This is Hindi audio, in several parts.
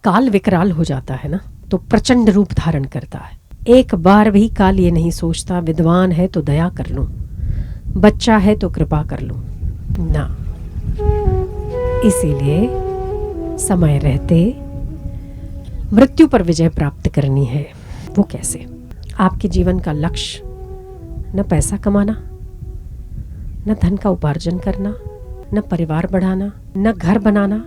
काल विकराल हो जाता है ना तो प्रचंड रूप धारण करता है। एक बार भी काल ये नहीं सोचता विद्वान है तो दया कर लूं, बच्चा है तो कृपा कर लूं ना। इसीलिए समय रहते मृत्यु पर विजय प्राप्त करनी है। वो कैसे? आपके जीवन का लक्ष्य न पैसा कमाना, न धन का उपार्जन करना, न परिवार बढ़ाना, न घर बनाना।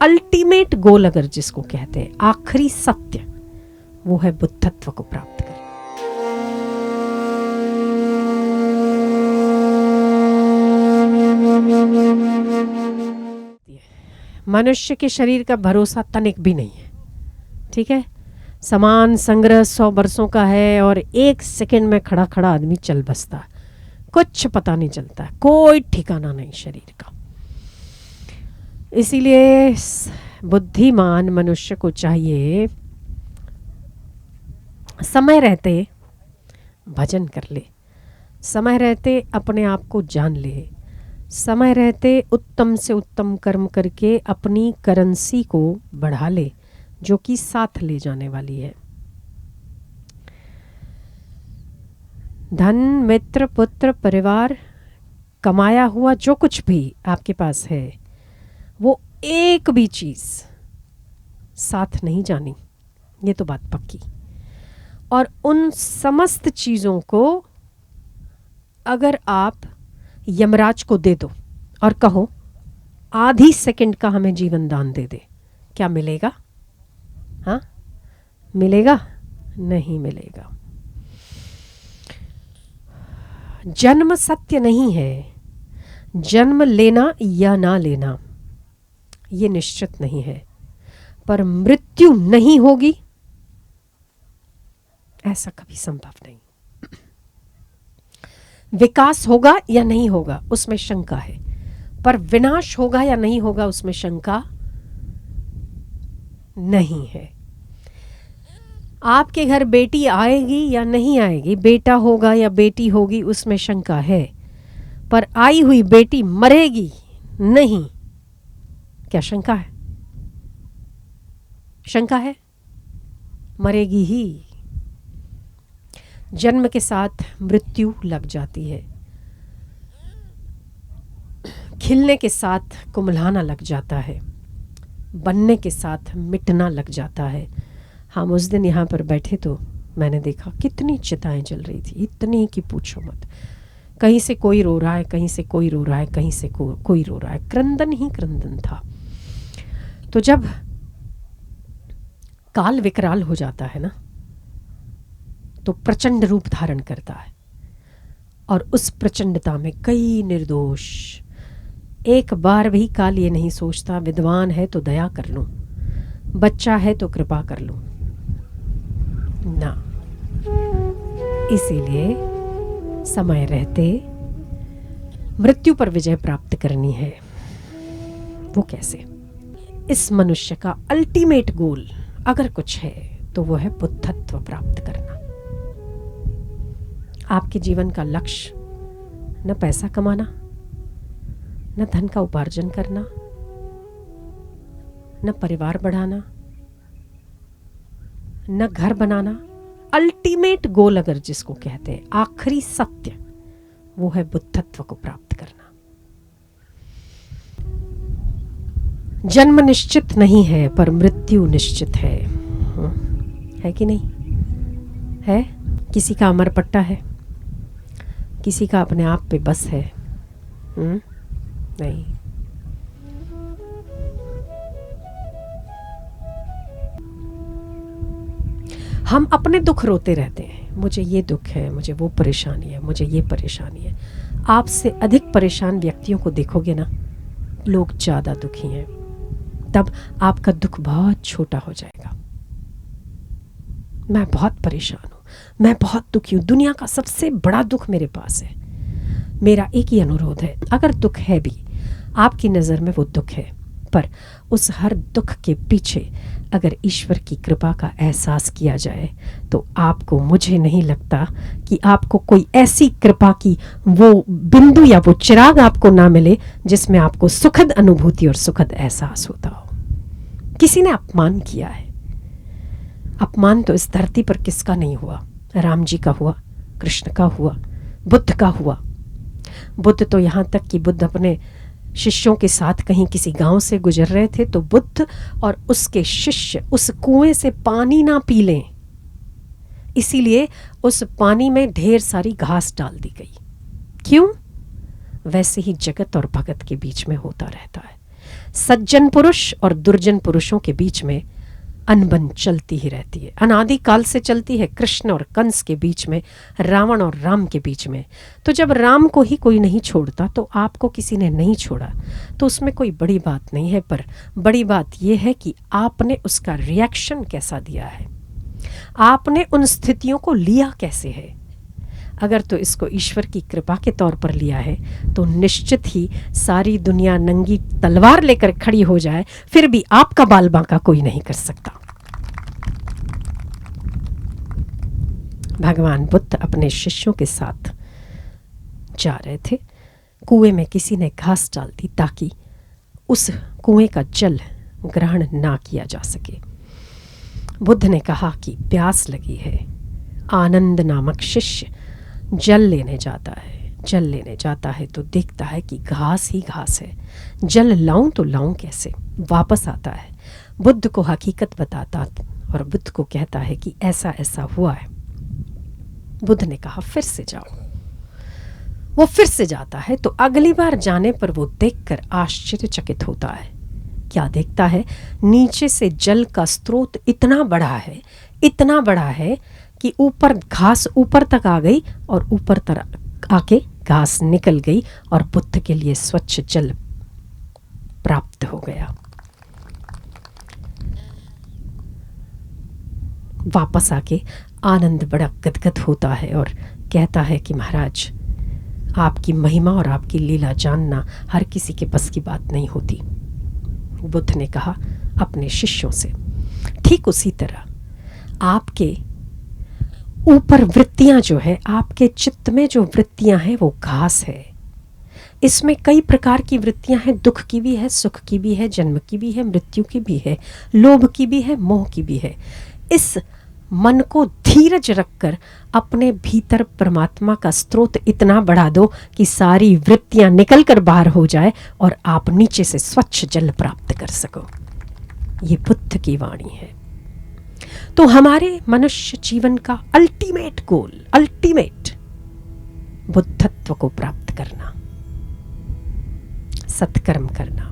अल्टीमेट गोल अगर जिसको कहते हैं, आखिरी सत्य, वो है बुद्धत्व को प्राप्त करना। मनुष्य के शरीर का भरोसा तनिक भी नहीं है, ठीक है। समान संग्रह 100 वर्षों का है और 1 सेकंड में खड़ा खड़ा आदमी चल बसता है, कुछ पता नहीं चलता, कोई ठिकाना नहीं शरीर का। इसीलिए बुद्धिमान मनुष्य को चाहिए समय रहते भजन कर ले, समय रहते अपने आप को जान ले, समय रहते उत्तम से उत्तम कर्म करके अपनी करेंसी को बढ़ा ले, जो कि साथ ले जाने वाली है। धन, मित्र, पुत्र, परिवार, कमाया हुआ जो कुछ भी आपके पास है, वो एक भी चीज साथ नहीं जानी, ये तो बात पक्की। और उन समस्त चीजों को अगर आप यमराज को दे दो और कहो आधी सेकंड का हमें जीवन दान दे दे, क्या मिलेगा? हाँ, मिलेगा? नहीं मिलेगा। जन्म सत्य नहीं है, जन्म लेना या ना लेना ये निश्चित नहीं है, पर मृत्यु नहीं होगी ऐसा कभी संभव नहीं। विकास होगा या नहीं होगा उसमें शंका है, पर विनाश होगा या नहीं होगा उसमें शंका नहीं है। आपके घर बेटी आएगी या नहीं आएगी, बेटा होगा या बेटी होगी उसमें शंका है, पर आई हुई बेटी मरेगी नहीं, क्या शंका है? शंका है? मरेगी ही। जन्म के साथ मृत्यु लग जाती है, खिलने के साथ कुम्हलाना लग जाता है, बनने के साथ मिटना लग जाता है। हम उस दिन यहाँ पर बैठे तो मैंने देखा कितनी चिताएं जल रही थी, इतनी कि पूछो मत। कहीं से कोई रो रहा है, कहीं से कोई रो रहा है, कहीं से कोई रो रहा है, क्रंदन ही क्रंदन था। तो जब काल विकराल हो जाता है ना तो प्रचंड रूप धारण करता है, और उस प्रचंडता में कई निर्दोष, एक बार भी काल ये नहीं सोचता विद्वान है तो दया कर लूं, बच्चा है तो कृपा कर लूं ना। इसीलिए समय रहते मृत्यु पर विजय प्राप्त करनी है। वो कैसे? इस मनुष्य का अल्टीमेट गोल अगर कुछ है तो वो है बुद्धत्व प्राप्त करना। आपके जीवन का लक्ष्य न पैसा कमाना, न धन का उपार्जन करना, न परिवार बढ़ाना, न घर बनाना। अल्टीमेट गोल अगर जिसको कहते हैं, आखिरी सत्य, वो है बुद्धत्व को प्राप्त करना। जन्म निश्चित नहीं है पर मृत्यु निश्चित है कि नहीं है? किसी का अमर पट्टा है, किसी का अपने आप पे बस है? नहीं। हम अपने दुख रोते रहते हैं, मुझे ये दुख है, मुझे वो परेशानी है, मुझे ये परेशानी है। आपसे अधिक परेशान व्यक्तियों को देखोगे ना, लोग ज्यादा दुखी हैं, तब आपका दुख बहुत छोटा हो जाएगा। मैं बहुत परेशान हूं, मैं बहुत दुखी हूं, दुनिया का सबसे बड़ा दुख मेरे पास है। मेरा एक ही अनुरोध है, अगर दुख है भी आपकी नज़र में वो दुख है, पर उस हर दुख के पीछे अगर ईश्वर की कृपा का एहसास किया जाए तो आपको, मुझे नहीं लगता कि आपको कोई ऐसी कृपा की वो बिंदु या वो चिराग आपको ना मिले जिसमें आपको सुखद अनुभूति और सुखद एहसास होता हो। किसी ने अपमान किया है। अपमान तो इस धरती पर किसका नहीं हुआ? राम जी का हुआ, कृष्ण का हुआ, बुद्ध का हुआ। बुद्ध तो यहाँ तक कि बुद्ध अपने शिष्यों के साथ कहीं किसी गांव से गुजर रहे थे तो बुद्ध और उसके शिष्य उस कुएं से पानी ना पी लें, इसीलिए उस पानी में ढेर सारी घास डाल दी गई। क्यों? वैसे ही जगत और भगत के बीच में होता रहता है। सज्जन पुरुष और दुर्जन पुरुषों के बीच में अनबन चलती ही रहती है, अनादि काल से चलती है। कृष्ण और कंस के बीच में, रावण और राम के बीच में। तो जब राम को ही कोई नहीं छोड़ता तो आपको किसी ने नहीं छोड़ा, तो उसमें कोई बड़ी बात नहीं है। पर बड़ी बात यह है कि आपने उसका रिएक्शन कैसा दिया है, आपने उन स्थितियों को लिया कैसे है। अगर तो इसको ईश्वर की कृपा के तौर पर लिया है तो निश्चित ही सारी दुनिया नंगी तलवार लेकर खड़ी हो जाए, फिर भी आपका बाल बांका कोई नहीं कर सकता। भगवान बुद्ध अपने शिष्यों के साथ जा रहे थे। कुएं में किसी ने घास डाल दी ताकि उस कुएं का जल ग्रहण ना किया जा सके। बुद्ध ने कहा कि प्यास लगी है। आनंद नामक शिष्य जल लेने जाता है। जल लेने जाता है तो देखता है कि घास ही घास है। जल लाऊं तो लाऊं कैसे? वापस आता है, बुद्ध को हकीकत बताता और बुद्ध को कहता है कि ऐसा ऐसा हुआ है। बुद्ध ने कहा फिर से जाओ। वो फिर से जाता है तो अगली बार जाने पर वो देखकर आश्चर्यचकित होता है। क्या देखता है? नीचे से जल का स्रोत इतना बड़ा है, इतना बड़ा है कि ऊपर घास ऊपर तक आ गई और ऊपर तक आके घास निकल गई और बुद्ध के लिए स्वच्छ जल प्राप्त हो गया। वापस आके आनंद बड़ा गदगद होता है और कहता है कि महाराज, आपकी महिमा और आपकी लीला जानना हर किसी के बस की बात नहीं होती। बुद्ध ने कहा अपने शिष्यों से, ठीक उसी तरह आपके ऊपर वृत्तियां जो है, आपके चित्त में जो वृत्तियां हैं वो घास है। इसमें कई प्रकार की वृत्तियां हैं, दुख की भी है, सुख की भी है, जन्म की भी है, मृत्यु की भी है, लोभ की भी है, मोह की भी है। इस मन को धीरज रखकर अपने भीतर परमात्मा का स्रोत इतना बढ़ा दो कि सारी वृत्तियां निकल कर बाहर हो जाए और आप नीचे से स्वच्छ जल प्राप्त कर सको। ये बुद्ध की वाणी है। तो हमारे मनुष्य जीवन का अल्टीमेट गोल, अल्टीमेट बुद्धत्व को प्राप्त करना, सत्कर्म करना,